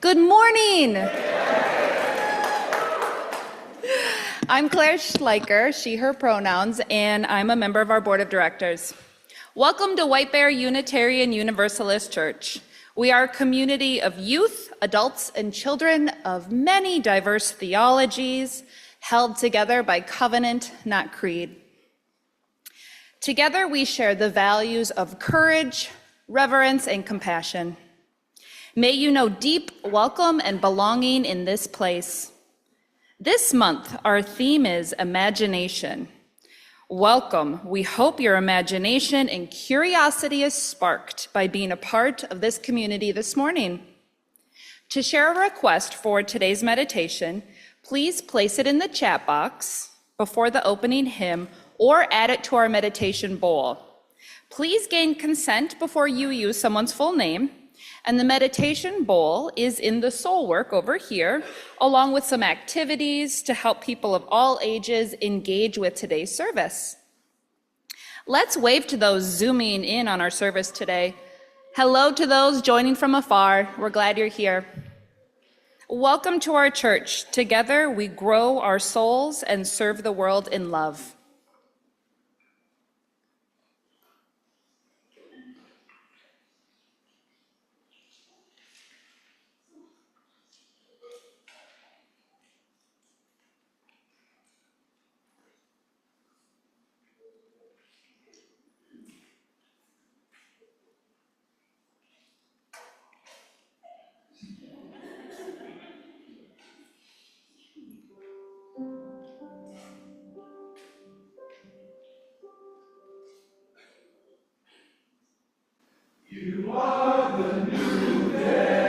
Good morning. I'm Claire Schleicher, she, her pronouns, and I'm a member of our board of directors. Welcome to White Bear Unitarian Universalist Church. We are a community of youth, adults, and children of many diverse theologies, held together by covenant, not creed. Together we share the values of courage, reverence, and compassion. May you know deep welcome and belonging in this place. This month, our theme is imagination. Welcome. We hope your imagination and curiosity is sparked by being a part of this community this morning. To share a request for today's meditation, please place it in the chat box before the opening hymn or add it to our meditation bowl. Please gain consent before you use someone's full name. And the meditation bowl is in the soul work over here, along with some activities to help people of all ages engage with today's service. Let's wave to those zooming in on our service today. Hello to those joining from afar. We're glad you're here. Welcome to our church. Together we grow our souls and serve the world in love. You are the new day.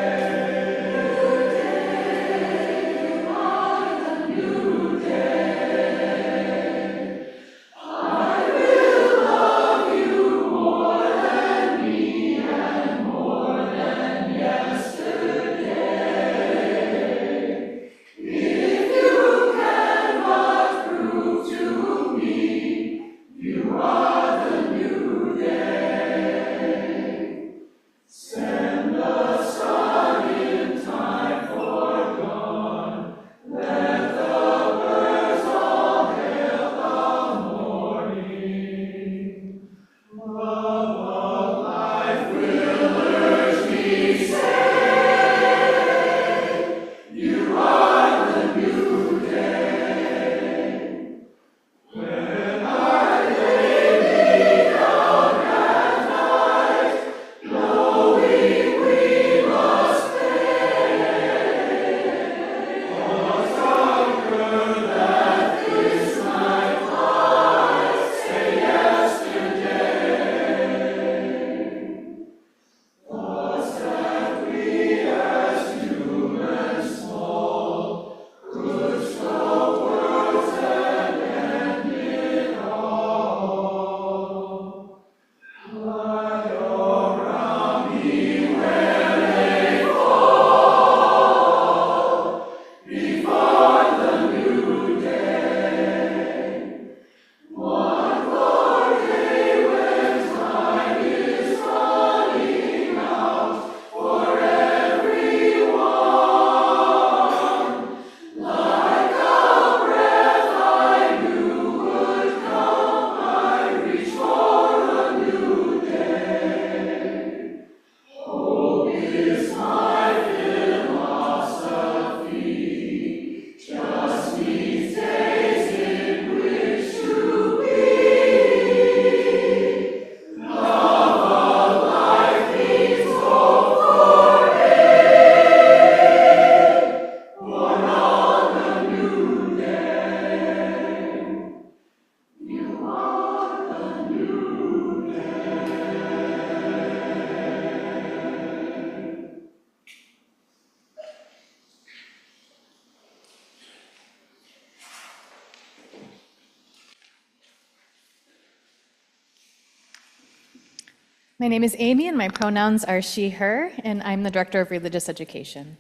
My name is Amy, and my pronouns are she, her, and I'm the Director of Religious Education.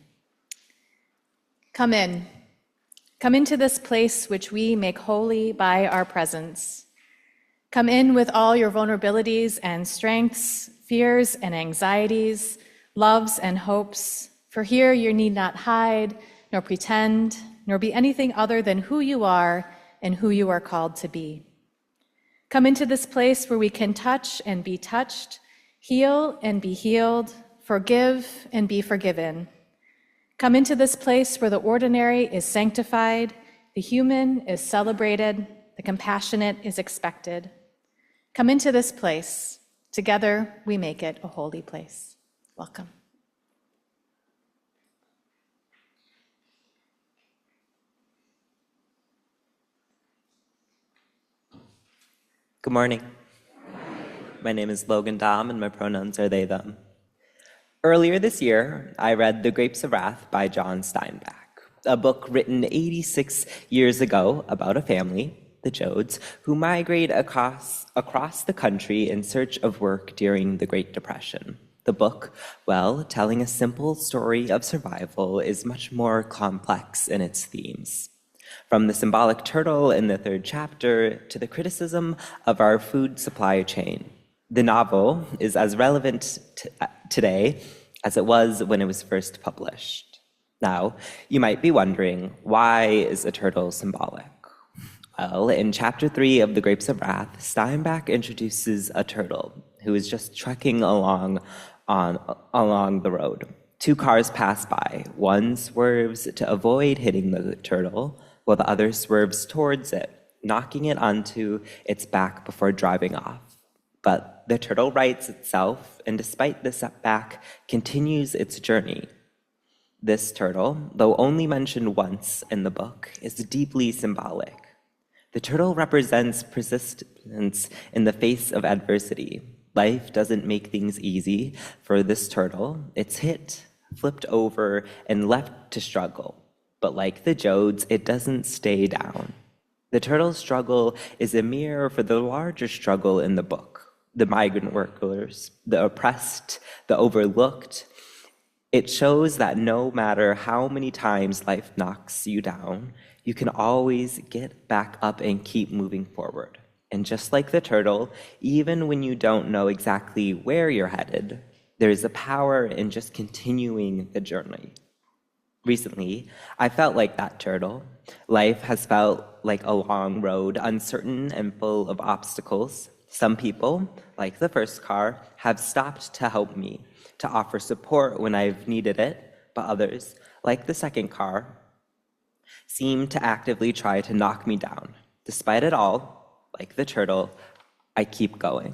Come in. Come into this place which we make holy by our presence. Come in with all your vulnerabilities and strengths, fears and anxieties, loves and hopes, For here you need not hide, nor pretend, nor be anything other than who you are and who you are called to be. Come into this place where we can touch and be touched, heal and be healed, forgive and be forgiven. Come into this place where the ordinary is sanctified, the human is celebrated, the compassionate is expected. Come into this place. Together we make it a holy place. Welcome. Good morning. My name is Logan Dom, and my pronouns are they, them. Earlier this year, I read The Grapes of Wrath by John Steinbeck, a book written 86 years ago about a family, the Joads, who migrate across the country in search of work during the Great Depression. The book, well, telling a simple story of survival, is much more complex in its themes. From the symbolic turtle in the third chapter to the criticism of our food supply chain. The novel is as relevant today as it was when it was first published. Now, you might be wondering, why is a turtle symbolic? Well, in chapter 3 of The Grapes of Wrath, Steinbeck introduces a turtle who is just trekking along the road. Two cars pass by. One swerves to avoid hitting the turtle, while the other swerves towards it, knocking it onto its back before driving off. But the turtle rights itself, and despite the setback, continues its journey. This turtle, though only mentioned once in the book, is deeply symbolic. The turtle represents persistence in the face of adversity. Life doesn't make things easy for this turtle. It's hit, flipped over, and left to struggle. But like the Joads, it doesn't stay down. The turtle's struggle is a mirror for the larger struggle in the book. The migrant workers, the oppressed, the overlooked. It shows that no matter how many times life knocks you down, you can always get back up and keep moving forward. And just like the turtle, even when you don't know exactly where you're headed, there is a power in just continuing the journey. Recently, I felt like that turtle. Life has felt like a long road, uncertain and full of obstacles. Some people, like the first car, have stopped to help me, to offer support when I've needed it, but others, like the second car, seem to actively try to knock me down. Despite it all, like the turtle, I keep going.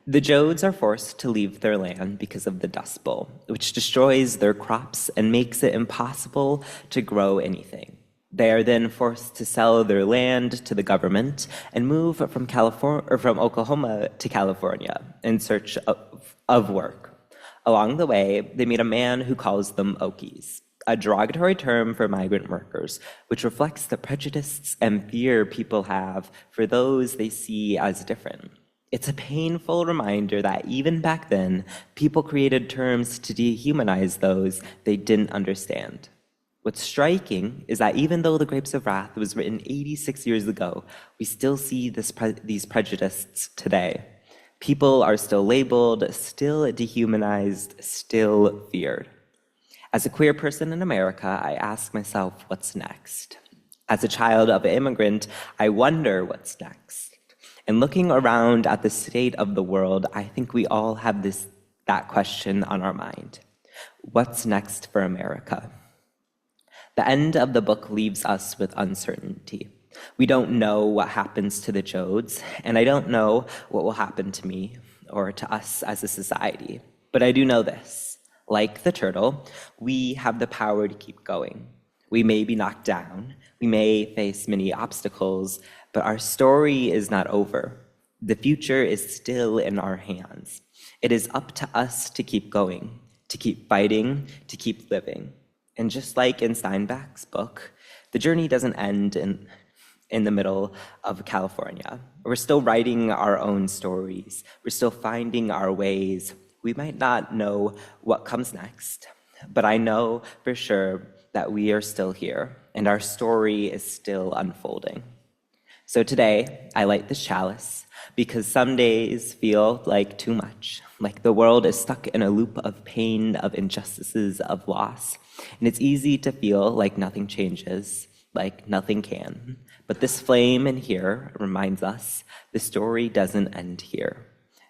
The Joads are forced to leave their land because of the Dust Bowl, which destroys their crops and makes it impossible to grow anything. They are then forced to sell their land to the government and move from Oklahoma to California in search of work. Along the way, they meet a man who calls them Okies, a derogatory term for migrant workers, which reflects the prejudices and fear people have for those they see as different. It's a painful reminder that even back then, people created terms to dehumanize those they didn't understand. What's striking is that even though The Grapes of Wrath was written 86 years ago, we still see these prejudices today. People are still labeled, still dehumanized, still feared. As a queer person in America, I ask myself, what's next? As a child of an immigrant, I wonder what's next. And looking around at the state of the world, I think we all have that question on our mind. What's next for America? The end of the book leaves us with uncertainty. We don't know what happens to the Joads, and I don't know what will happen to me or to us as a society. But I do know this. Like the turtle, we have the power to keep going. We may be knocked down, we may face many obstacles, but our story is not over. The future is still in our hands. It is up to us to keep going, to keep fighting, to keep living. And just like in Steinbeck's book, the journey doesn't end in the middle of California. We're still writing our own stories. We're still finding our ways. We might not know what comes next, but I know for sure that we are still here and our story is still unfolding. So today, I light this chalice, because some days feel like too much, like the world is stuck in a loop of pain, of injustices, of loss. And it's easy to feel like nothing changes, like nothing can. But this flame in here reminds us the story doesn't end here.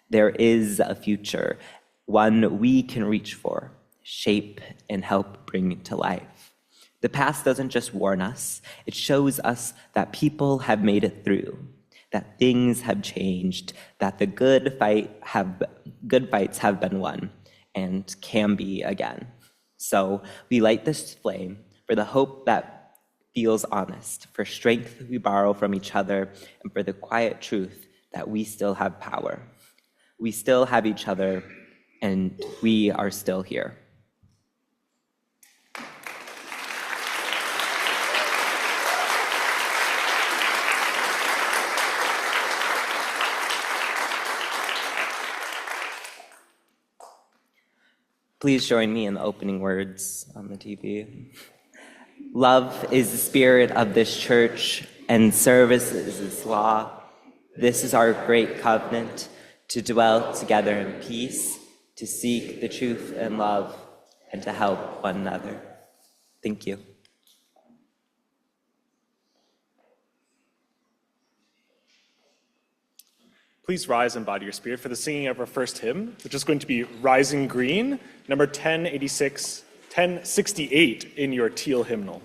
There is a future, one we can reach for, shape, and help bring to life. The past doesn't just warn us, it shows us that people have made it through, that things have changed, that the good fights have been won and can be again. So we light this flame for the hope that feels honest, for strength we borrow from each other, and for the quiet truth that we still have power. We still have each other, and we are still here. Please join me in the opening words on the TV. Love is the spirit of this church, and service is its law. This is our great covenant, to dwell together in peace, to seek the truth and love, and to help one another. Thank you. Please rise and bow to your spirit for the singing of our first hymn, which is going to be Rising Green, number 1068 in your teal hymnal.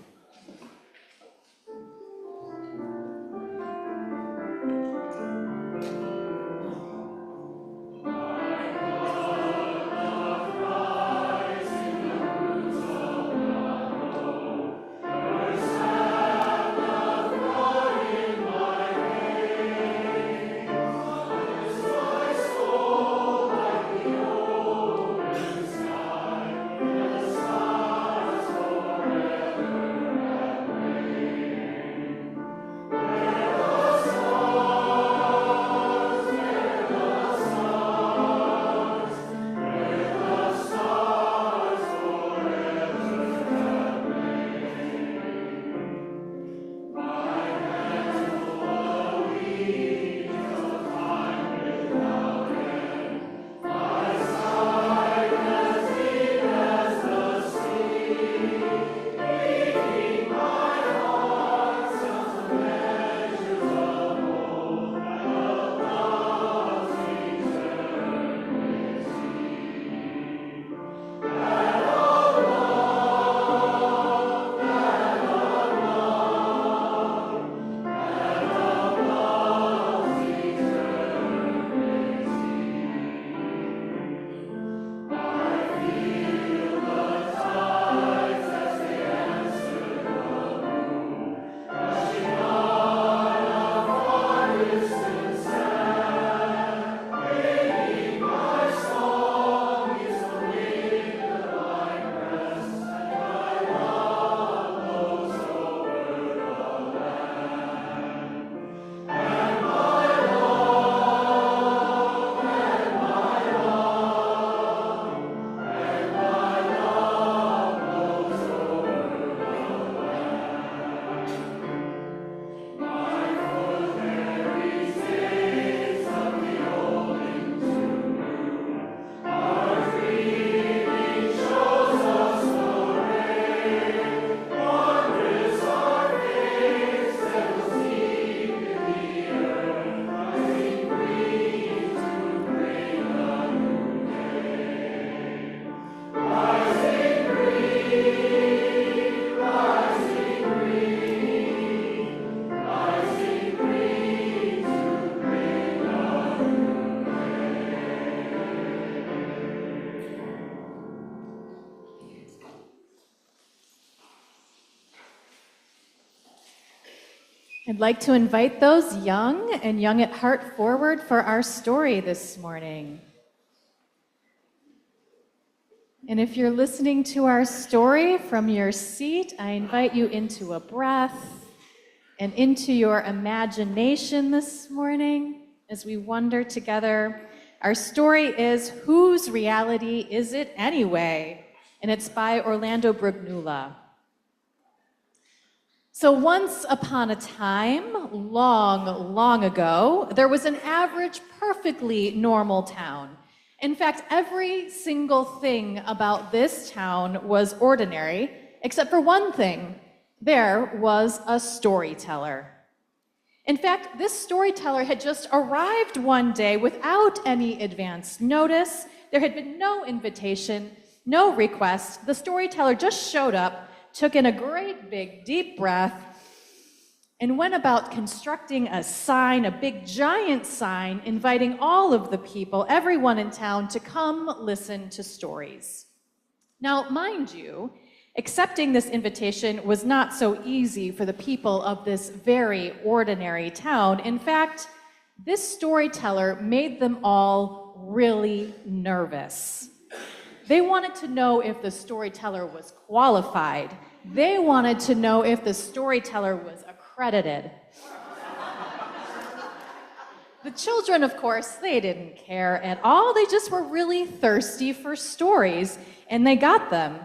I'd like to invite those young and young at heart forward for our story this morning. And if you're listening to our story from your seat, I invite you into a breath and into your imagination this morning as we wonder together. Our story is Whose Reality Is It Anyway? And it's by Orlando Brugnula. So once upon a time, long, long ago, there was an average, perfectly normal town. In fact, every single thing about this town was ordinary, except for one thing. There was a storyteller. In fact, this storyteller had just arrived one day without any advance notice. There had been no invitation, no request. The storyteller just showed up, took in a great big deep breath, and went about constructing a sign, a big giant sign, inviting all of the people, everyone in town, to come listen to stories. Now, mind you, accepting this invitation was not so easy for the people of this very ordinary town. In fact, this storyteller made them all really nervous. They wanted to know if the storyteller was qualified. They wanted to know if the storyteller was accredited. The children, of course, they didn't care at all. They just were really thirsty for stories, and they got them.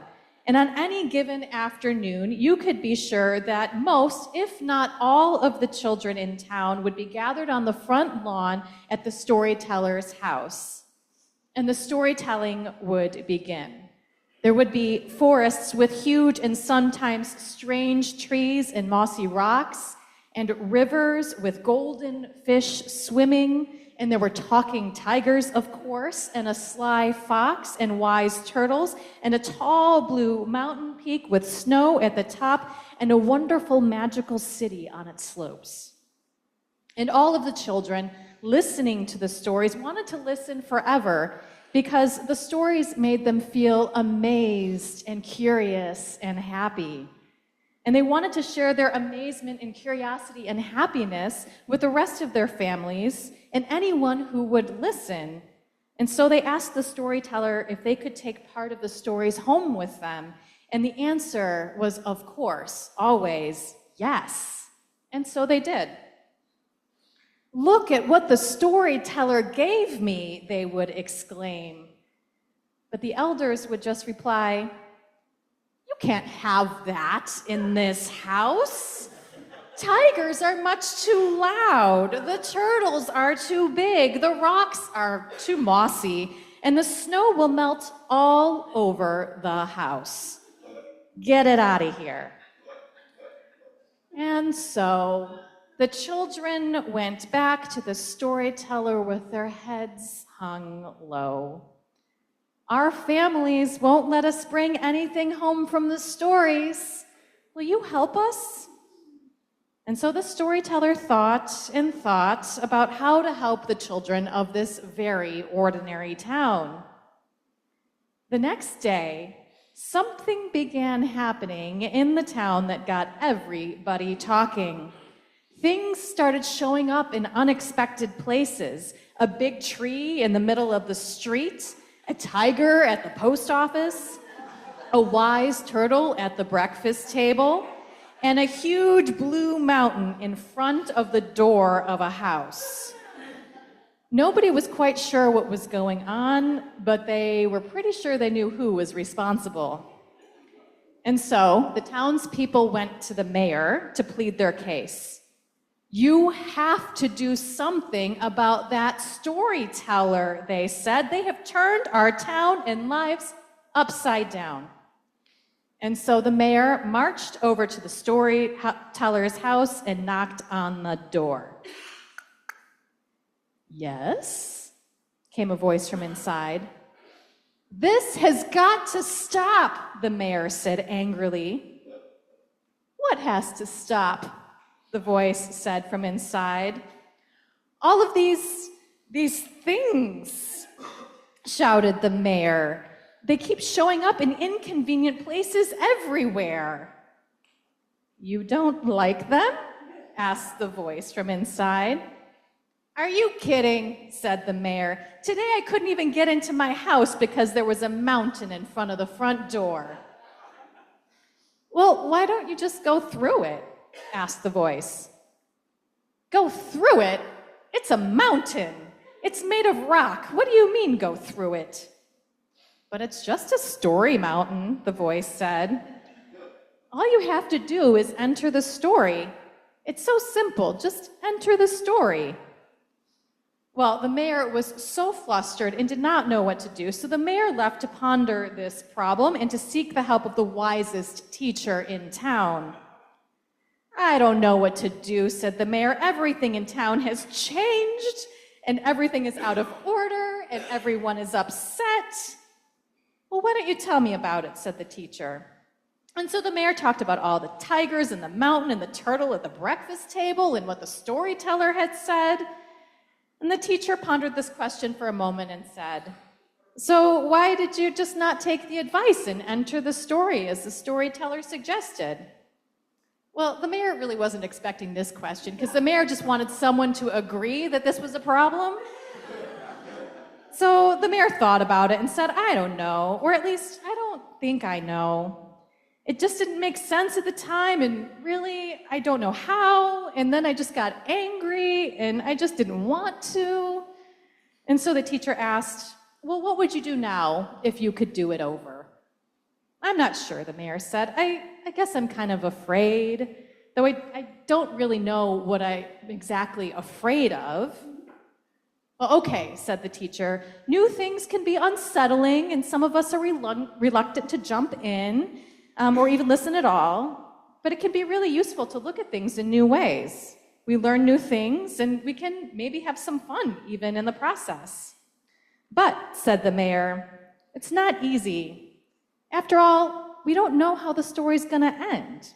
And on any given afternoon, you could be sure that most, if not all, of the children in town would be gathered on the front lawn at the storyteller's house. And the storytelling would begin. There would be forests with huge and sometimes strange trees and mossy rocks, and rivers with golden fish swimming, and there were talking tigers, of course, and a sly fox and wise turtles, and a tall blue mountain peak with snow at the top, and a wonderful magical city on its slopes. And all of the children listening to the stories wanted to listen forever, because the stories made them feel amazed and curious and happy. And they wanted to share their amazement and curiosity and happiness with the rest of their families and anyone who would listen. And so they asked the storyteller if they could take part of the stories home with them. And the answer was, of course, always yes. And so they did. "Look at what the storyteller gave me," they would exclaim. But the elders would just reply, "You can't have that in this house. Tigers are much too loud. The turtles are too big. The rocks are too mossy. And the snow will melt all over the house. Get it out of here." And so the children went back to the storyteller with their heads hung low. "Our families won't let us bring anything home from the stories. Will you help us?" And so the storyteller thought and thought about how to help the children of this very ordinary town. The next day, something began happening in the town that got everybody talking. Things started showing up in unexpected places. A big tree in the middle of the street, a tiger at the post office, a wise turtle at the breakfast table, and a huge blue mountain in front of the door of a house. Nobody was quite sure what was going on, but they were pretty sure they knew who was responsible. And so the townspeople went to the mayor to plead their case. "You have to do something about that storyteller," they said. "They have turned our town and lives upside down." And so the mayor marched over to the storyteller's house and knocked on the door. "Yes?" came a voice from inside. "This has got to stop," the mayor said angrily. "What has to stop?" the voice said from inside. "All of these things," shouted the mayor. "They keep showing up in inconvenient places everywhere." "You don't like them?" asked the voice from inside. "Are you kidding?" said the mayor. "Today I couldn't even get into my house because there was a mountain in front of the front door." "Well, why don't you just go through it?" asked the voice. "Go through it? It's a mountain. It's made of rock. What do you mean, go through it?" "But it's just a story mountain," the voice said. all you have to do is enter the story. It's so simple, just enter the story. Well, the mayor was so flustered and did not know what to do, so the mayor left to ponder this problem and to seek the help of the wisest teacher in town. I don't know what to do, said the mayor. Everything in town has changed, and everything is out of order, and everyone is upset. Well, why don't you tell me about it, said the teacher. And so the mayor talked about all the tigers and the mountain and the turtle at the breakfast table and what the storyteller had said. And the teacher pondered this question for a moment and said, so why did you just not take the advice and enter the story as the storyteller suggested? Well, the mayor really wasn't expecting this question because the mayor just wanted someone to agree that this was a problem. So the mayor thought about it and said, I don't know, or at least I don't think I know. It just didn't make sense at the time, and really, I don't know how, and then I just got angry, and I just didn't want to. And so the teacher asked, well, what would you do now if you could do it over? I'm not sure, the mayor said. I guess I'm kind of afraid, though I don't really know what I'm exactly afraid of. Well, okay, said the teacher. New things can be unsettling, and some of us are reluctant to jump in, or even listen at all, but it can be really useful to look at things in new ways. We learn new things, and we can maybe have some fun even in the process. But, said the mayor, it's not easy. After all, we don't know how the story's gonna end.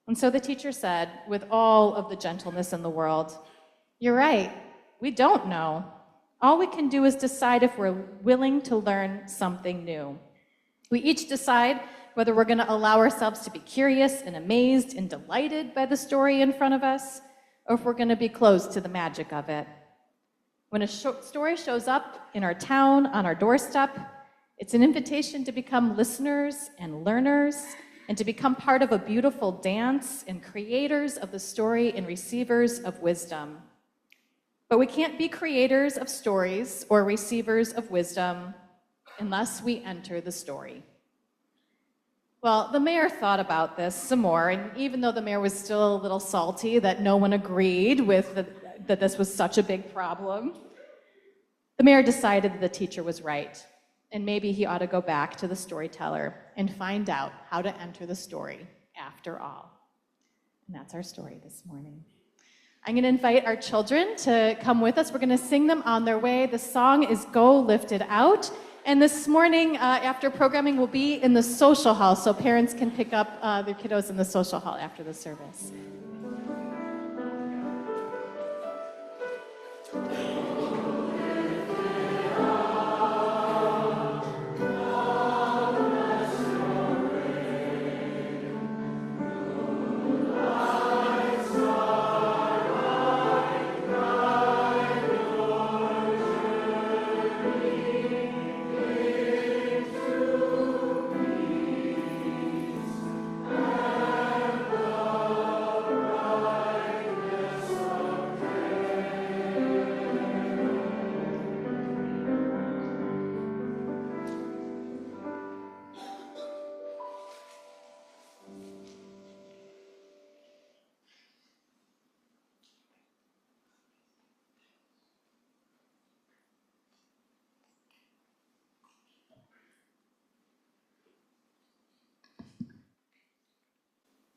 And so the teacher said, with all of the gentleness in the world, you're right, we don't know. All we can do is decide if we're willing to learn something new. We each decide whether we're going to allow ourselves to be curious and amazed and delighted by the story in front of us, or if we're going to be closed to the magic of it. When a story shows up in our town, on our doorstep, it's an invitation to become listeners and learners, and to become part of a beautiful dance and creators of the story and receivers of wisdom. But we can't be creators of stories or receivers of wisdom unless we enter the story. Well, the mayor thought about this some more, and even though the mayor was still a little salty that no one agreed with that this was such a big problem, the mayor decided that the teacher was right, and maybe he ought to go back to the storyteller and find out how to enter the story after all. And that's our story this morning. I'm going to invite our children to come with us. We're going to sing them on their way. The song is Go Lift It Out. And this morning, after programming, we'll be in the social hall, so parents can pick up their kiddos in the social hall after the service.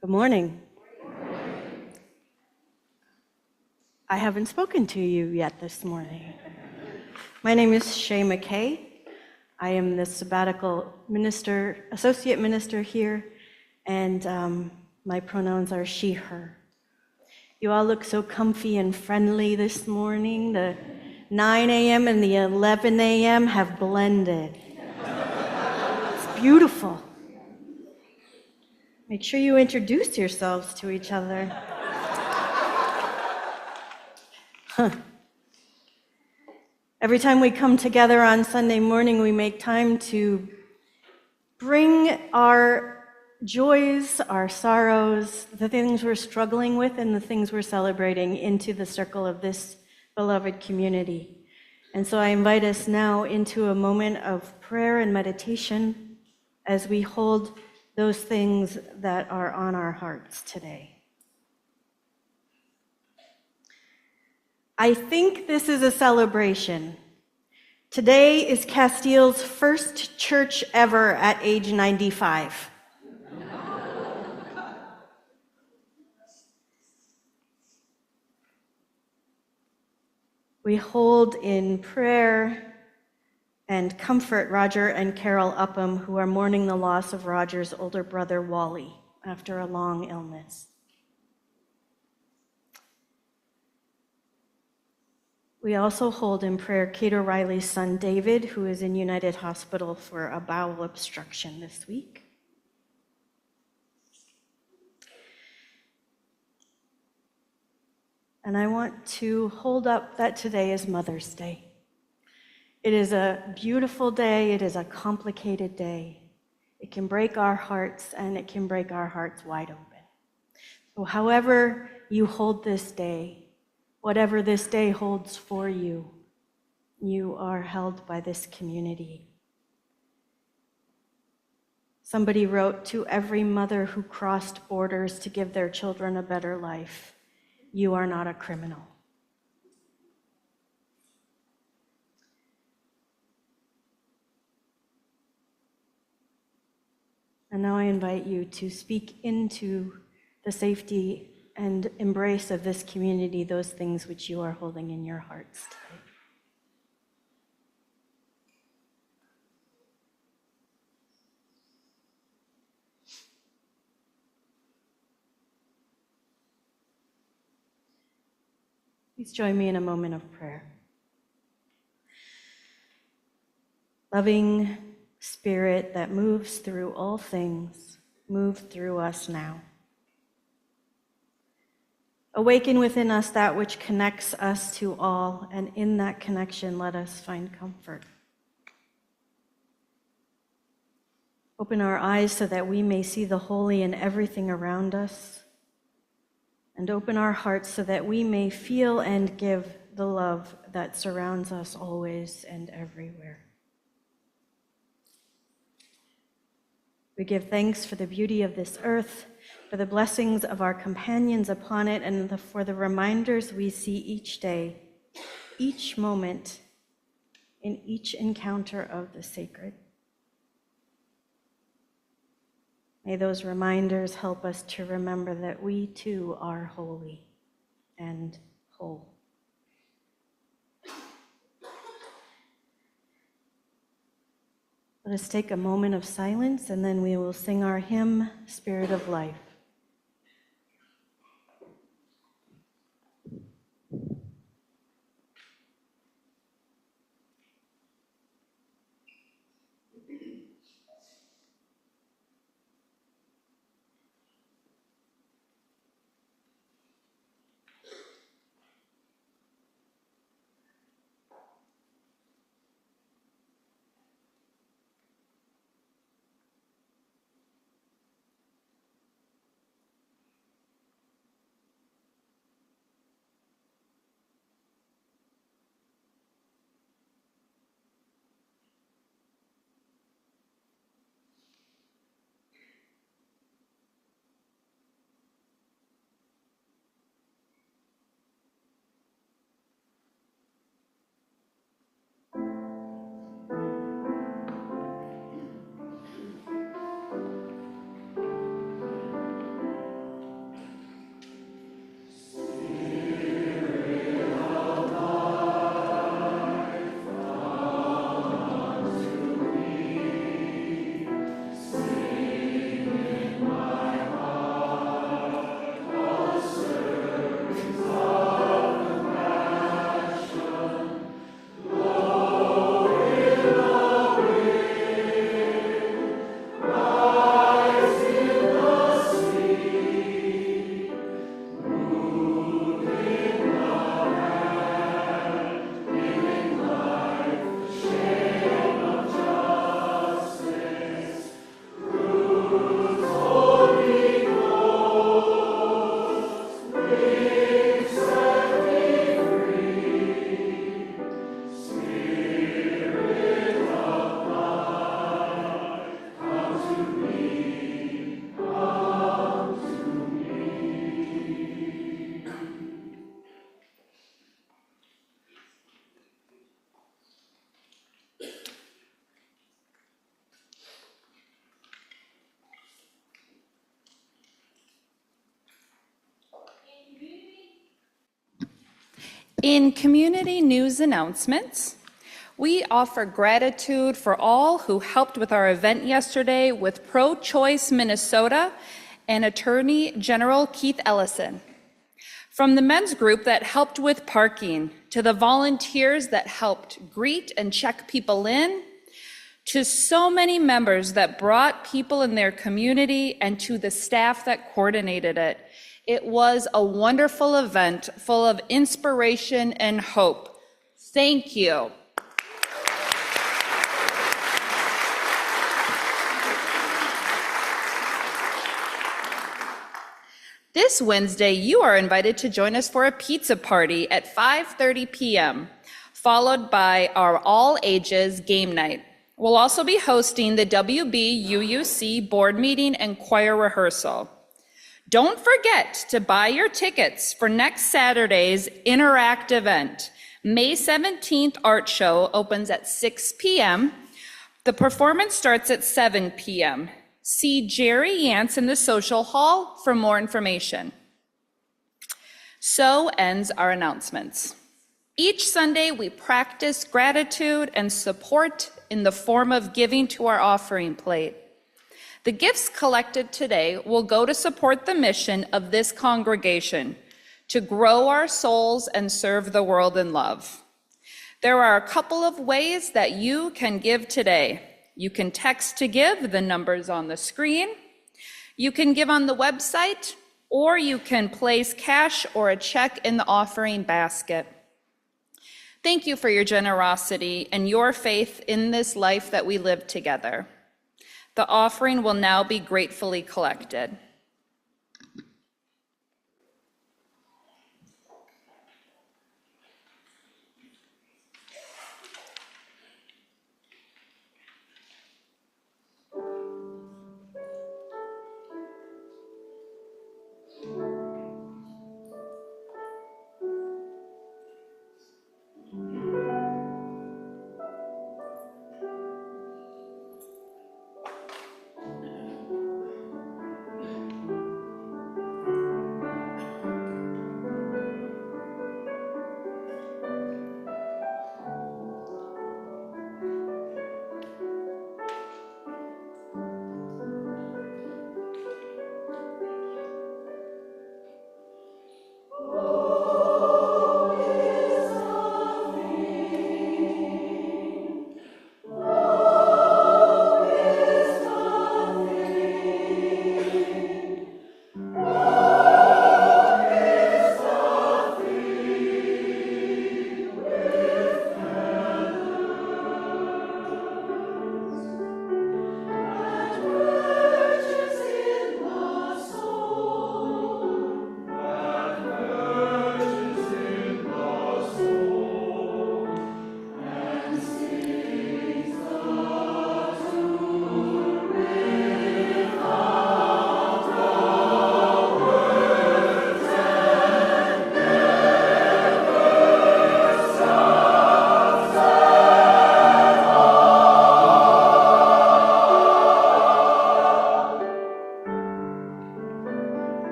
Good morning. I haven't spoken to you yet this morning. My name is Shay McKay. I am the sabbatical minister, associate minister here, and my pronouns are she, her. You all look so comfy and friendly this morning. The 9 a.m. and the 11 a.m. have blended. It's beautiful. Make sure you introduce yourselves to each other. Every time we come together on Sunday morning, we make time to bring our joys, our sorrows, the things we're struggling with, and the things we're celebrating into the circle of this beloved community. And so I invite us now into a moment of prayer and meditation as we hold those things that are on our hearts today. I think this is a celebration. Today is Castile's first church ever at age 95. We hold in prayer and comfort Roger and Carol Upham, who are mourning the loss of Roger's older brother, Wally, after a long illness. We also hold in prayer Kate O'Reilly's son, David, who is in United Hospital for a bowel obstruction this week. And I want to hold up that today is Mother's Day. It is a beautiful day. It is a complicated day. It can break our hearts, and it can break our hearts wide open. So however you hold this day, whatever this day holds for you, you are held by this community. Somebody wrote, "To every mother who crossed borders to give their children a better life, you are not a criminal." And now I invite you to speak into the safety and embrace of this community, those things which you are holding in your hearts today. Please join me in a moment of prayer. Loving Spirit that moves through all things, move through us now. Awaken within us that which connects us to all, and in that connection, let us find comfort. Open our eyes so that we may see the holy in everything around us, and open our hearts so that we may feel and give the love that surrounds us always and everywhere. We give thanks for the beauty of this earth, for the blessings of our companions upon it, and for the reminders we see each day, each moment, in each encounter of the sacred. May those reminders help us to remember that we too are holy and whole. Let us take a moment of silence, and then we will sing our hymn, Spirit of Life. In community news announcements, we offer gratitude for all who helped with our event yesterday with Pro-Choice Minnesota and Attorney General Keith Ellison. From the men's group that helped with parking, to the volunteers that helped greet and check people in, to so many members that brought people in their community, and to the staff that coordinated it. It was a wonderful event full of inspiration and hope. Thank you. This Wednesday, you are invited to join us for a pizza party at 5:30 p.m., followed by our all-ages game night. We'll also be hosting the WBUUC board meeting and choir rehearsal. Don't forget to buy your tickets for next Saturday's Interact event. May 17th art show opens at 6 p.m. The performance starts at 7 p.m. See Jerry Yance in the social hall for more information. So ends our announcements. Each Sunday, we practice gratitude and support in the form of giving to our offering plate. The gifts collected today will go to support the mission of this congregation, to grow our souls and serve the world in love. There are a couple of ways that you can give today. You can text to give, the numbers on the screen. You can give on the website, or you can place cash or a check in the offering basket. Thank you for your generosity and your faith in this life that we live together. The offering will now be gratefully collected.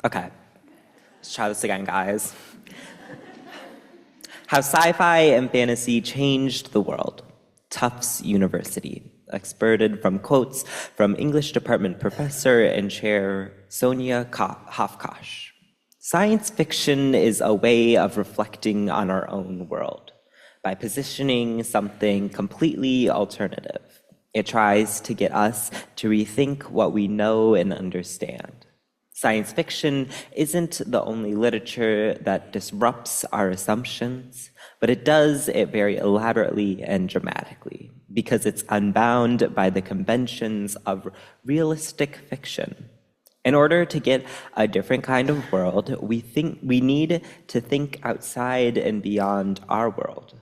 Okay, let's try this again, guys. How sci-fi and fantasy changed the world. Tufts University, excerpted from quotes from English department professor and chair Sonia Hofkosh. Science fiction is a way of reflecting on our own world by positioning something completely alternative. It tries to get us to rethink what we know and understand. Science fiction isn't the only literature that disrupts our assumptions, but it does it very elaborately and dramatically because it's unbound by the conventions of realistic fiction. In order to get a different kind of world, we need to think outside and beyond our world.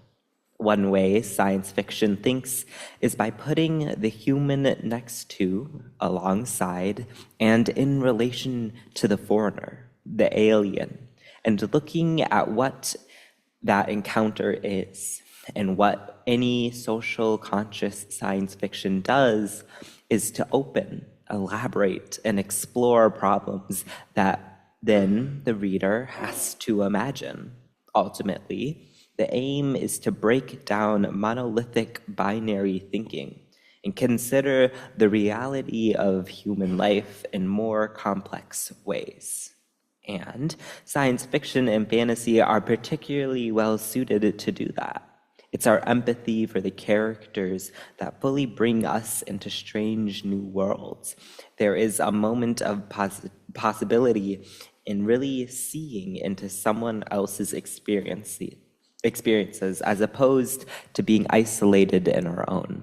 One way science fiction thinks is by putting the human next to, alongside, and in relation to the foreigner, the alien, and looking at what that encounter is. And what any social conscious science fiction does is to open, elaborate, and explore problems that then the reader has to imagine. Ultimately, the aim is to break down monolithic binary thinking and consider the reality of human life in more complex ways. And science fiction and fantasy are particularly well suited to do that. It's our empathy for the characters that fully bring us into strange new worlds. There is a moment of possibility in really seeing into someone else's experiences as opposed to being isolated in our own.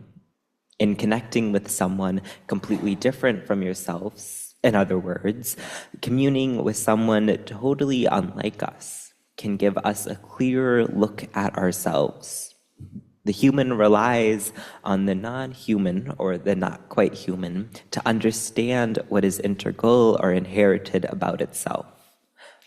In connecting with someone completely different from yourselves, in other words, communing with someone totally unlike us can give us a clearer look at ourselves. The human relies on the non-human or the not quite human to understand what is integral or inherited about itself.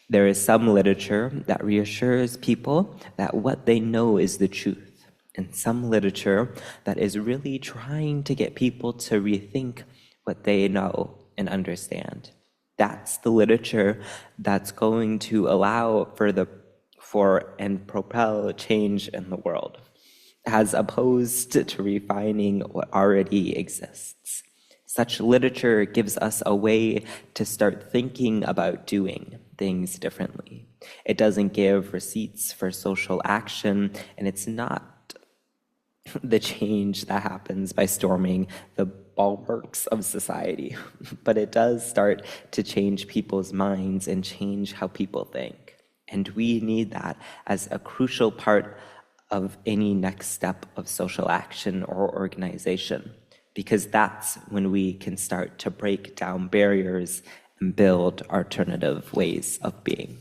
There is some literature that reassures people that what they know is the truth, and some literature that is really trying to get people to rethink what they know and understand. That's the literature that's going to allow for and propel change in the world, as opposed to refining what already exists. Such literature gives us a way to start thinking about doing things differently. It doesn't give receipts for social action, and it's not the change that happens by storming the bulwarks of society, but it does start to change people's minds and change how people think. And we need that as a crucial part of any next step of social action or organization, because that's when we can start to break down barriers and build alternative ways of being.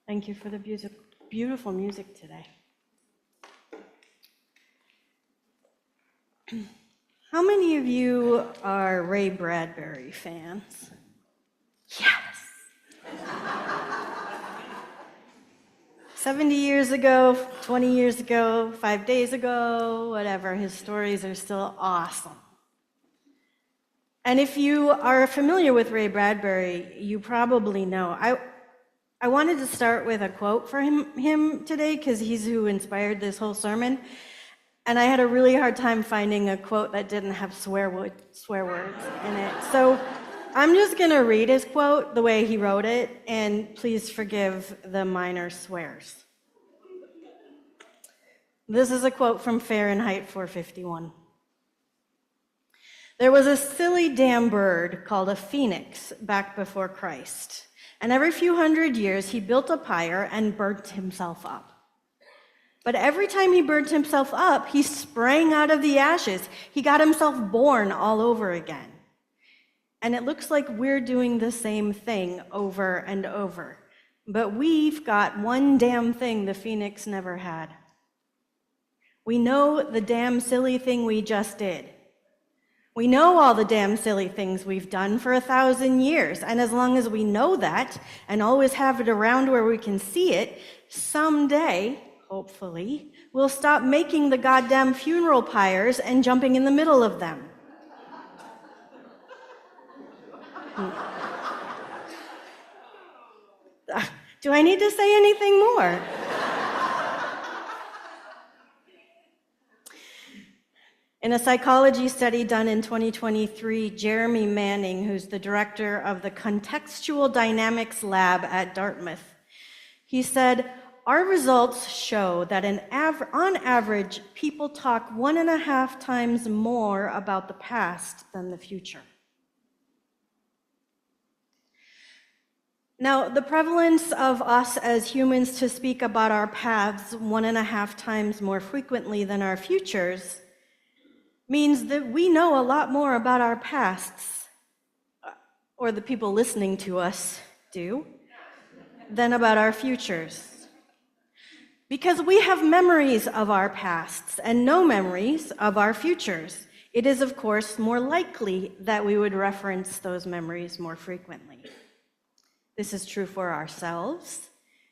Thank you for the beautiful music today. How many of you are Ray Bradbury fans? Yes. 70 years ago, 20 years ago, 5 days ago, whatever, his stories are still awesome. And if you are familiar with Ray Bradbury, you probably know. I wanted to start with a quote for him today because he's who inspired this whole sermon. And I had a really hard time finding a quote that didn't have swear words in it. So I'm just going to read his quote the way he wrote it, and please forgive the minor swears. This is a quote from Fahrenheit 451. There was a silly damn bird called a phoenix back before Christ. And every few hundred years, he built a pyre and burnt himself up. But every time he burnt himself up, he sprang out of the ashes. He got himself born all over again. And it looks like we're doing the same thing over and over. But we've got one damn thing the phoenix never had. We know the damn silly thing we just did. We know all the damn silly things we've done for 1,000 years, and as long as we know that and always have it around where we can see it, someday, hopefully, we'll stop making the goddamn funeral pyres and jumping in the middle of them. Do I need to say anything more? In a psychology study done in 2023, Jeremy Manning, who's the director of the Contextual Dynamics Lab at Dartmouth, he said, our results show that on average, people talk 1.5 times more about the past than the future. Now, the prevalence of us as humans to speak about our paths 1.5 times more frequently than our futures means that we know a lot more about our pasts, or the people listening to us do, than about our futures. Because we have memories of our pasts and no memories of our futures, it is, of course, more likely that we would reference those memories more frequently. This is true for ourselves,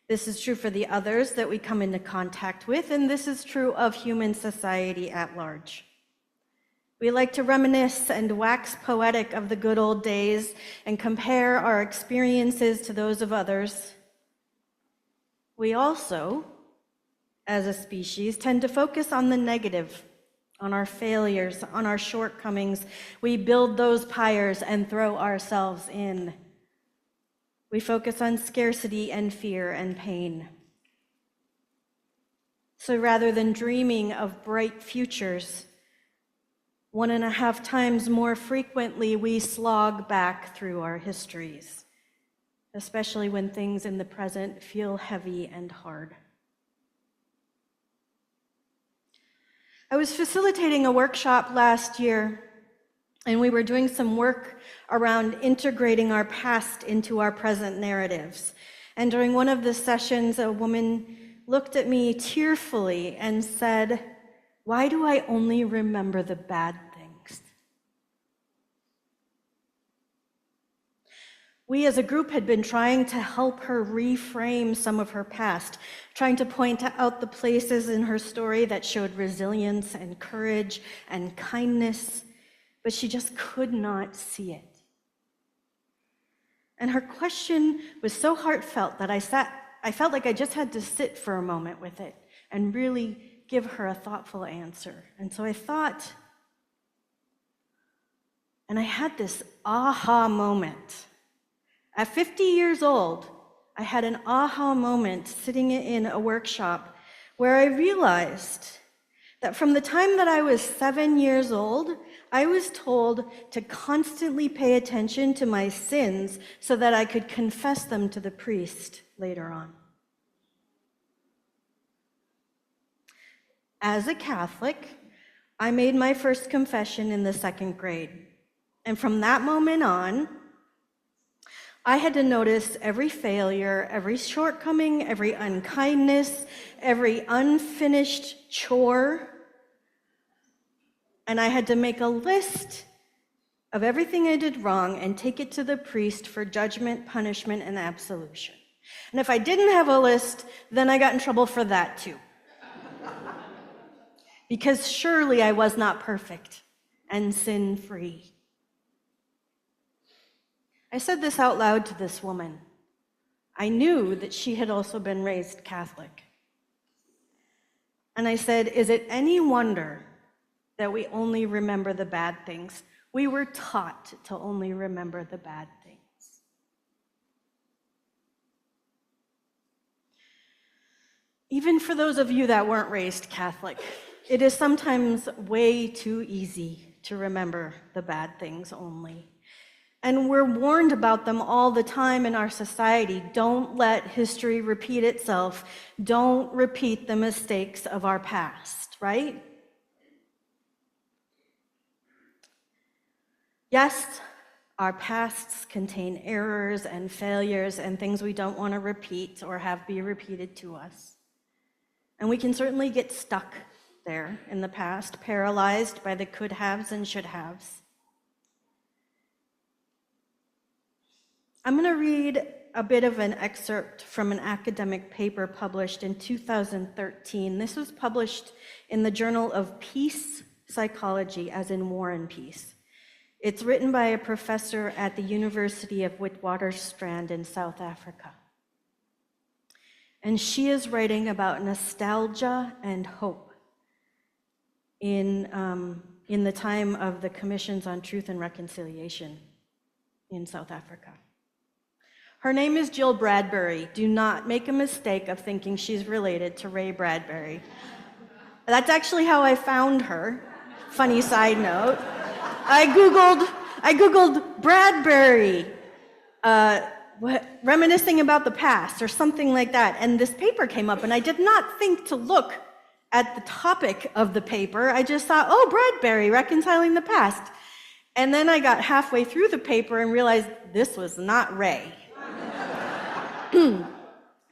this is true for the others that we come into contact with, and this is true of human society at large. We like to reminisce and wax poetic of the good old days and compare our experiences to those of others. We also, as a species, tend to focus on the negative, on our failures, on our shortcomings. We build those pyres and throw ourselves in. We focus on scarcity and fear and pain. So rather than dreaming of bright futures, 1.5 times more frequently, we slog back through our histories, especially when things in the present feel heavy and hard. I was facilitating a workshop last year, and we were doing some work around integrating our past into our present narratives. And during one of the sessions, a woman looked at me tearfully and said, "Why do I only remember the bad things?" We as a group had been trying to help her reframe some of her past, trying to point out the places in her story that showed resilience and courage and kindness, but she just could not see it. And her question was so heartfelt that I felt like I just had to sit for a moment with it and really give her a thoughtful answer. And so I thought, and I had this aha moment. At 50 years old, I had an aha moment sitting in a workshop where I realized that from the time that I was 7 years old, I was told to constantly pay attention to my sins so that I could confess them to the priest later on. As a Catholic, I made my first confession in the 2nd grade. And from that moment on, I had to notice every failure, every shortcoming, every unkindness, every unfinished chore. And I had to make a list of everything I did wrong and take it to the priest for judgment, punishment, and absolution. And if I didn't have a list, then I got in trouble for that too. Because surely I was not perfect and sin-free. I said this out loud to this woman. I knew that she had also been raised Catholic. And I said, is it any wonder that we only remember the bad things? We were taught to only remember the bad things. Even for those of you that weren't raised Catholic, it is sometimes way too easy to remember the bad things only. And we're warned about them all the time in our society. Don't let history repeat itself. Don't repeat the mistakes of our past, right? Yes, our pasts contain errors and failures and things we don't want to repeat or have be repeated to us. And we can certainly get stuck there in the past, paralyzed by the could-haves and should-haves. I'm going to read a bit of an excerpt from an academic paper published in 2013. This was published in the Journal of Peace Psychology, as in War and Peace. It's written by a professor at the University of Witwatersrand in South Africa. And she is writing about nostalgia and hope in the time of the Commissions on Truth and Reconciliation in South Africa. Her name is Jill Bradbury. Do not make a mistake of thinking she's related to Ray Bradbury. That's actually how I found her. Funny side note. I Googled Bradbury, reminiscing about the past or something like that, and this paper came up, and I did not think to look at the topic of the paper. I just thought, oh, Bradbury, reconciling the past. And then I got halfway through the paper and realized this was not Ray.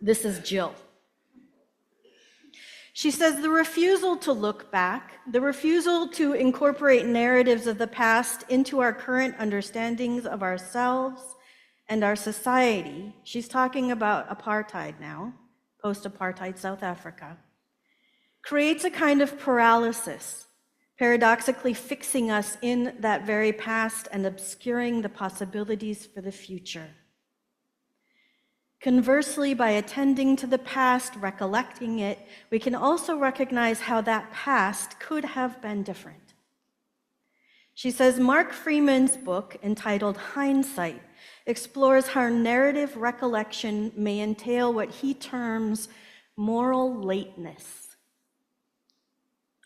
This is Jill. She says the refusal to look back, the refusal to incorporate narratives of the past into our current understandings of ourselves and our society, she's talking about apartheid now, post-apartheid South Africa, creates a kind of paralysis, paradoxically fixing us in that very past and obscuring the possibilities for the future. Conversely, by attending to the past, recollecting it, we can also recognize how that past could have been different. She says Mark Freeman's book, entitled Hindsight, explores how narrative recollection may entail what he terms moral lateness,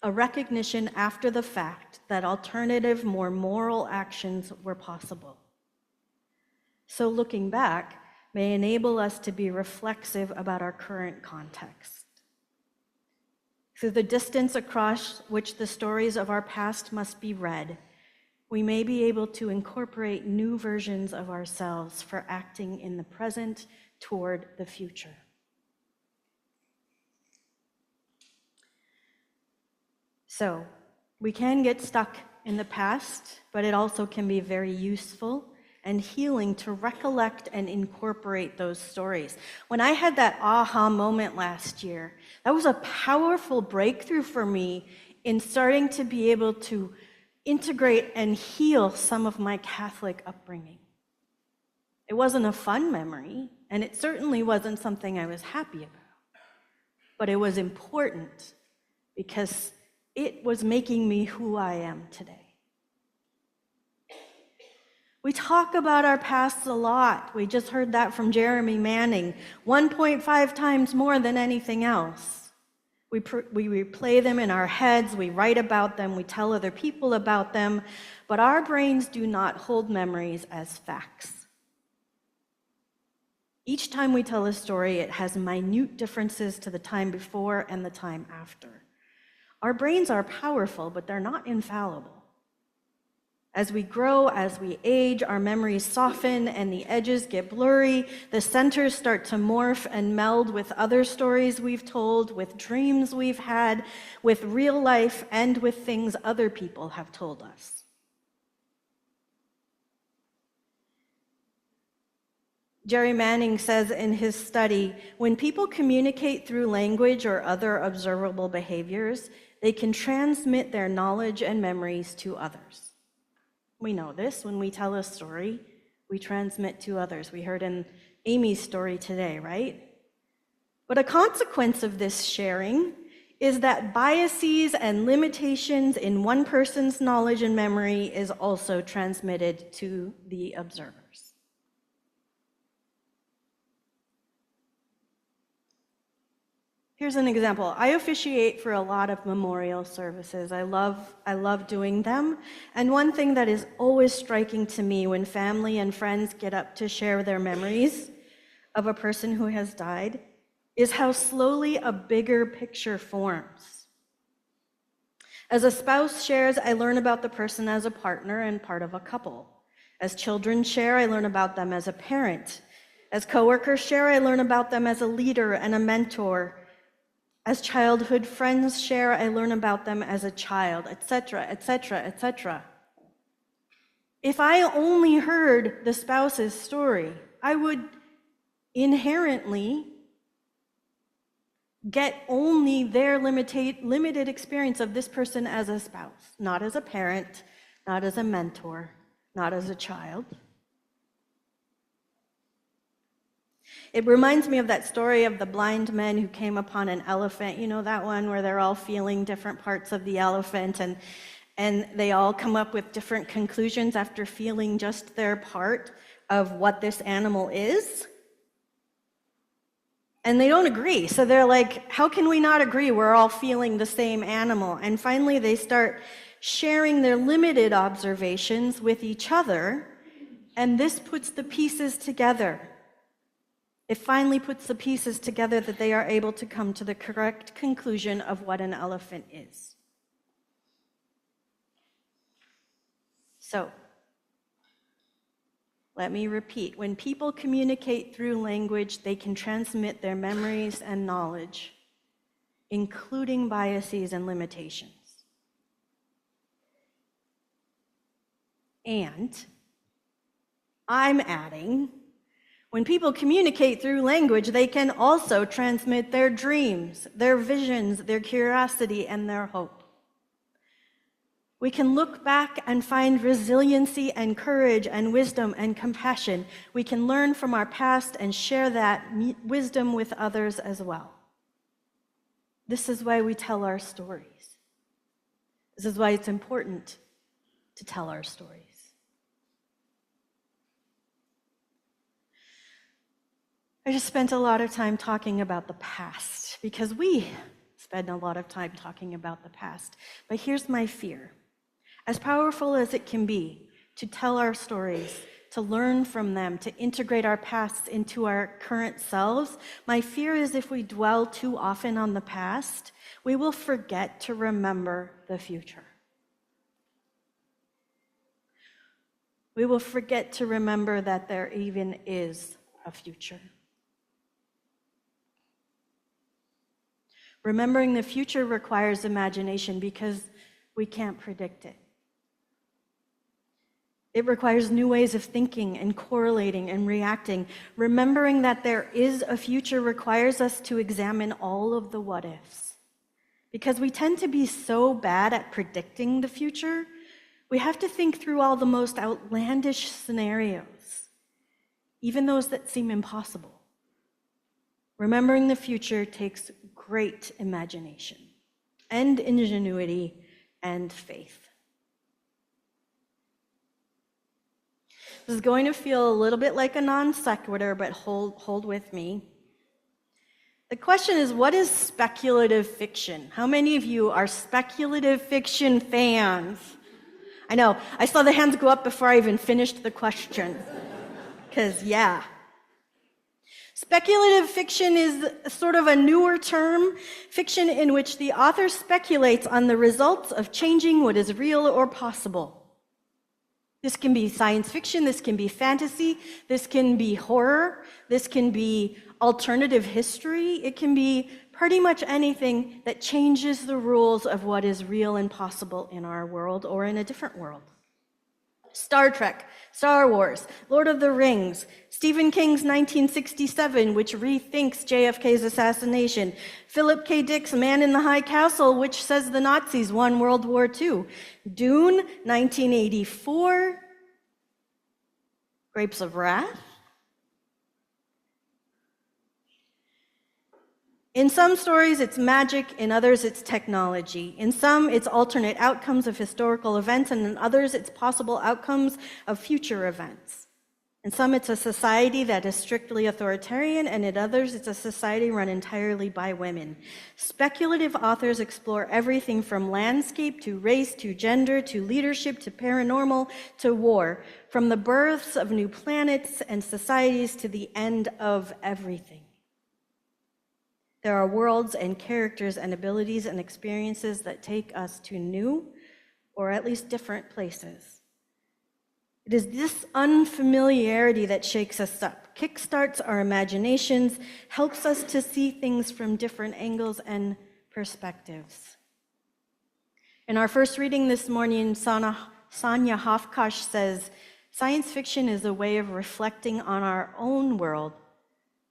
a recognition after the fact that alternative, more moral actions were possible. So looking back may enable us to be reflexive about our current context. Through the distance across which the stories of our past must be read, we may be able to incorporate new versions of ourselves for acting in the present toward the future. So, we can get stuck in the past, but it also can be very useful and healing to recollect and incorporate those stories. When I had that aha moment last year, that was a powerful breakthrough for me in starting to be able to integrate and heal some of my Catholic upbringing. It wasn't a fun memory, and it certainly wasn't something I was happy about, but it was important because it was making me who I am today. We talk about our pasts a lot. We just heard that from Jeremy Manning, 1.5 times more than anything else. We replay them in our heads, we write about them, we tell other people about them, but our brains do not hold memories as facts. Each time we tell a story, it has minute differences to the time before and the time after. Our brains are powerful, but they're not infallible. As we grow, as we age, our memories soften and the edges get blurry. The centers start to morph and meld with other stories we've told, with dreams we've had, with real life, and with things other people have told us. Jerry Manning says in his study, when people communicate through language or other observable behaviors, they can transmit their knowledge and memories to others. We know this. When we tell a story, we transmit to others. We heard in Amy's story today, right? But a consequence of this sharing is that biases and limitations in one person's knowledge and memory is also transmitted to the observers. Here's an example. I officiate for a lot of memorial services. I love doing them. And one thing that is always striking to me when family and friends get up to share their memories of a person who has died is how slowly a bigger picture forms. As a spouse shares, I learn about the person as a partner and part of a couple. As children share, I learn about them as a parent. As coworkers share, I learn about them as a leader and a mentor. As childhood friends share, I learn about them as a child, etc., etc., etc. If I only heard the spouse's story, I would inherently get only their limited experience of this person as a spouse, not as a parent, not as a mentor, not as a child. It reminds me of that story of the blind men who came upon an elephant. You know that one where they're all feeling different parts of the elephant and they all come up with different conclusions after feeling just their part of what this animal is? And they don't agree. So they're like, how can we not agree? We're all feeling the same animal. And finally they start sharing their limited observations with each other, and this puts the pieces together. It finally puts the pieces together that they are able to come to the correct conclusion of what an elephant is. So, let me repeat. When people communicate through language, they can transmit their memories and knowledge, including biases and limitations. And I'm adding, when people communicate through language, they can also transmit their dreams, their visions, their curiosity, and their hope. We can look back and find resiliency and courage and wisdom and compassion. We can learn from our past and share that wisdom with others as well. This is why we tell our stories. This is why it's important to tell our stories. I just spent a lot of time talking about the past because we spend a lot of time talking about the past. But here's my fear. As powerful as it can be to tell our stories, to learn from them, to integrate our pasts into our current selves, my fear is if we dwell too often on the past, we will forget to remember the future. We will forget to remember that there even is a future. Remembering the future requires imagination because we can't predict it. It requires new ways of thinking and correlating and reacting. Remembering that there is a future requires us to examine all of the what ifs. Because we tend to be so bad at predicting the future, we have to think through all the most outlandish scenarios, even those that seem impossible. Remembering the future takes great imagination and ingenuity and faith. This is going to feel a little bit like a non sequitur, but hold with me. The question is, what is speculative fiction? How many of you are speculative fiction fans? I know, I saw the hands go up before I even finished the question. Because, yeah. Speculative fiction is sort of a newer term, fiction in which the author speculates on the results of changing what is real or possible. This can be science fiction, this can be fantasy, this can be horror, this can be alternative history. It can be pretty much anything that changes the rules of what is real and possible in our world or in a different world. Star Trek, Star Wars, Lord of the Rings, Stephen King's 1967, which rethinks JFK's assassination, Philip K. Dick's Man in the High Castle, which says the Nazis won World War II, Dune, 1984, Grapes of Wrath. In some stories, it's magic. In others, it's technology. In some, it's alternate outcomes of historical events, and in others, it's possible outcomes of future events. In some, it's a society that is strictly authoritarian, and in others, it's a society run entirely by women. Speculative authors explore everything from landscape to race to gender to leadership to paranormal to war, from the births of new planets and societies to the end of everything. There are worlds and characters and abilities and experiences that take us to new, or at least different places. It is this unfamiliarity that shakes us up, kickstarts our imaginations, helps us to see things from different angles and perspectives. In our first reading this morning, Sanya Hafkash says, science fiction is a way of reflecting on our own world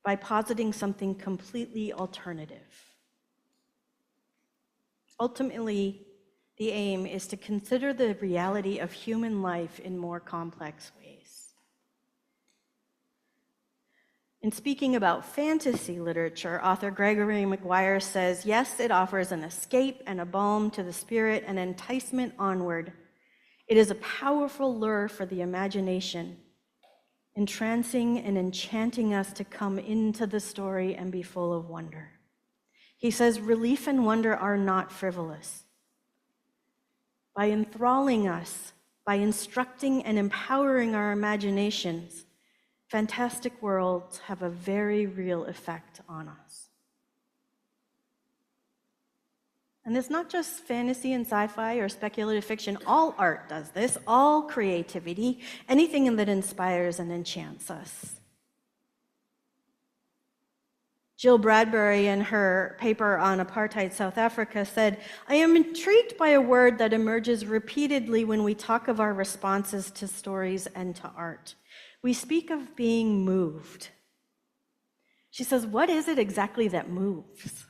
by positing something completely alternative. Ultimately, the aim is to consider the reality of human life in more complex ways. In speaking about fantasy literature, author Gregory Maguire says, yes, it offers an escape and a balm to the spirit, an enticement onward. It is a powerful lure for the imagination, entrancing and enchanting us to come into the story and be full of wonder. He says, relief and wonder are not frivolous. By enthralling us, by instructing and empowering our imaginations, fantastic worlds have a very real effect on us. And it's not just fantasy and sci-fi or speculative fiction. All art does this, all creativity, anything that inspires and enchants us. Jill Bradbury, in her paper on apartheid South Africa, said, I am intrigued by a word that emerges repeatedly when we talk of our responses to stories and to art. We speak of being moved. She says, what is it exactly that moves?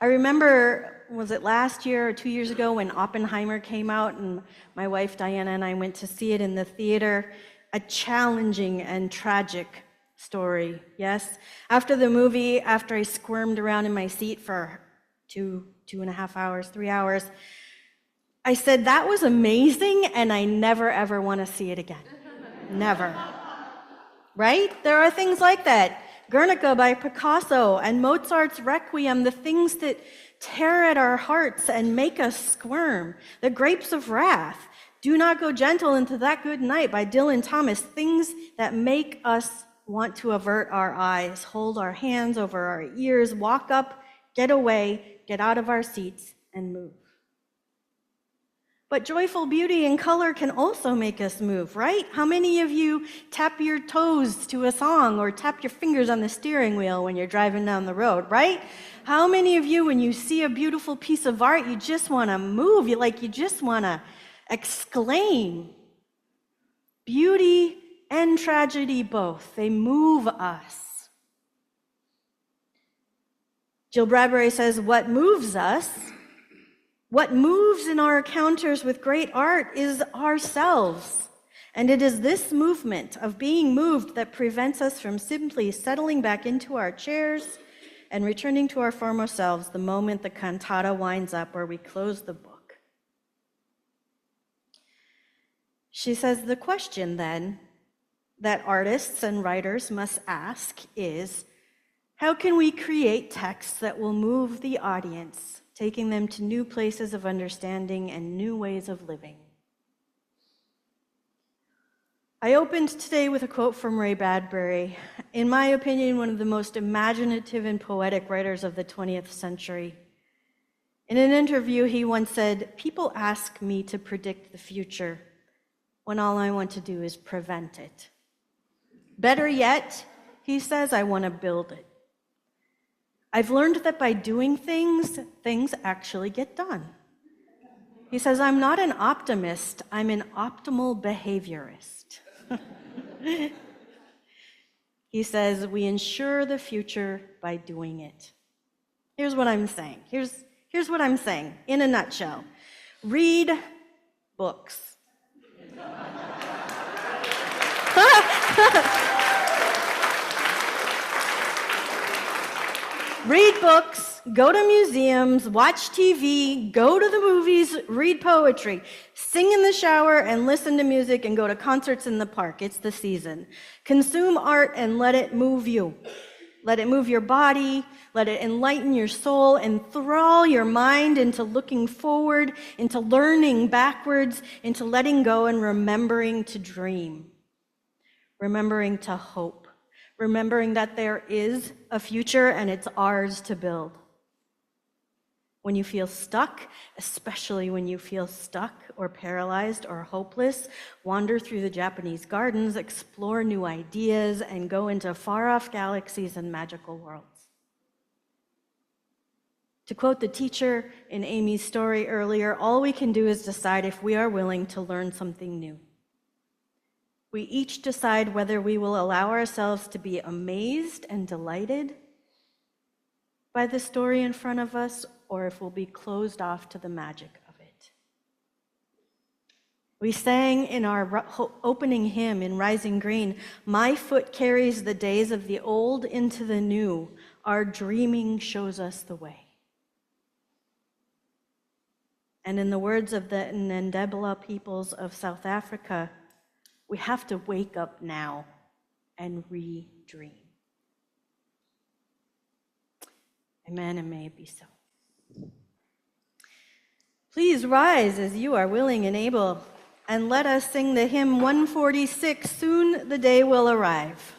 I remember, was it last year or 2 years ago when Oppenheimer came out and my wife Diana and I went to see it in the theater, a challenging and tragic story, yes? After the movie, after I squirmed around in my seat for 2.5 hours, 3 hours, I said, that was amazing and I never ever want to see it again. Never. Right? There are things like that. Guernica by Picasso and Mozart's Requiem, the things that tear at our hearts and make us squirm. The Grapes of Wrath, Do Not Go Gentle Into That Good Night by Dylan Thomas, things that make us want to avert our eyes, hold our hands over our ears, walk up, get away, get out of our seats, and move. But joyful beauty and color can also make us move, right? How many of you tap your toes to a song or tap your fingers on the steering wheel when you're driving down the road, right? How many of you, when you see a beautiful piece of art, you just want to move, you just want to exclaim? Beauty and tragedy both, they move us. Jill Bradbury says, what moves us, what moves in our encounters with great art is ourselves. And it is this movement of being moved that prevents us from simply settling back into our chairs and returning to our former selves the moment the cantata winds up or we close the book. She says the question then that artists and writers must ask is, how can we create texts that will move the audience, taking them to new places of understanding and new ways of living? I opened today with a quote from Ray Bradbury, in my opinion, one of the most imaginative and poetic writers of the 20th century. In an interview, he once said, "People ask me to predict the future when all I want to do is prevent it. Better yet," he says, "I want to build it. I've learned that by doing things, things actually get done." He says, "I'm not an optimist, I'm an optimal behaviorist." He says, "We ensure the future by doing it." Here's what I'm saying. Here's what I'm saying in a nutshell. Read books. Read books, go to museums, watch TV, go to the movies, read poetry, sing in the shower and listen to music and go to concerts in the park. It's the season. Consume art and let it move you. Let it move your body, let it enlighten your soul, enthrall your mind into looking forward, into learning backwards, into letting go and remembering to dream, remembering to hope, remembering that there is a future and it's ours to build. When you feel stuck, especially when you feel stuck or paralyzed or hopeless, wander through the Japanese gardens, explore new ideas, and go into far-off galaxies and magical worlds. To quote the teacher in Amy's story earlier, all we can do is decide if we are willing to learn something new. We each decide whether we will allow ourselves to be amazed and delighted by the story in front of us, or if we'll be closed off to the magic of it. We sang in our opening hymn in Rising Green, "My foot carries the days of the old into the new. Our dreaming shows us the way." And in the words of the Ndebela peoples of South Africa, we have to wake up now and re-dream. Amen, and may it be so. Please rise as you are willing and able, and let us sing the hymn 146, "Soon the Day Will Arrive."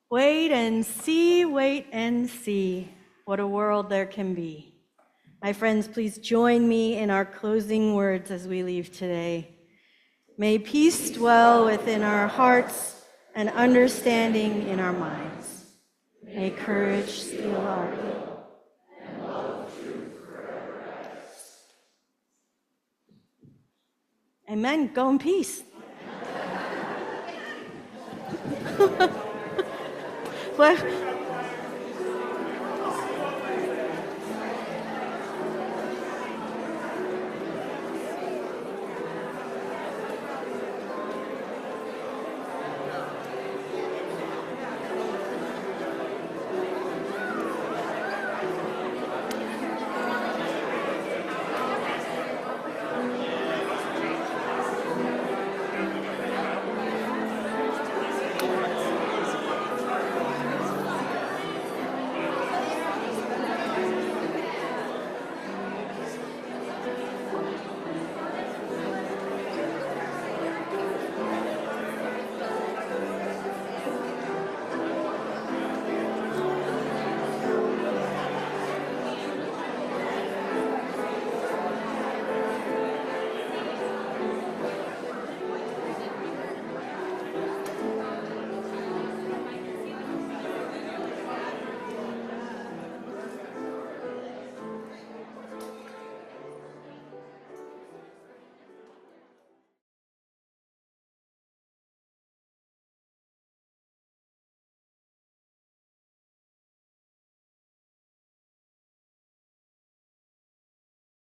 Wait and see what a world there can be. My friends, please join me in our closing words as we leave today. May peace dwell within our hearts and understanding in our minds. May courage steal our will and love truth forever. Amen. Go in peace. Well,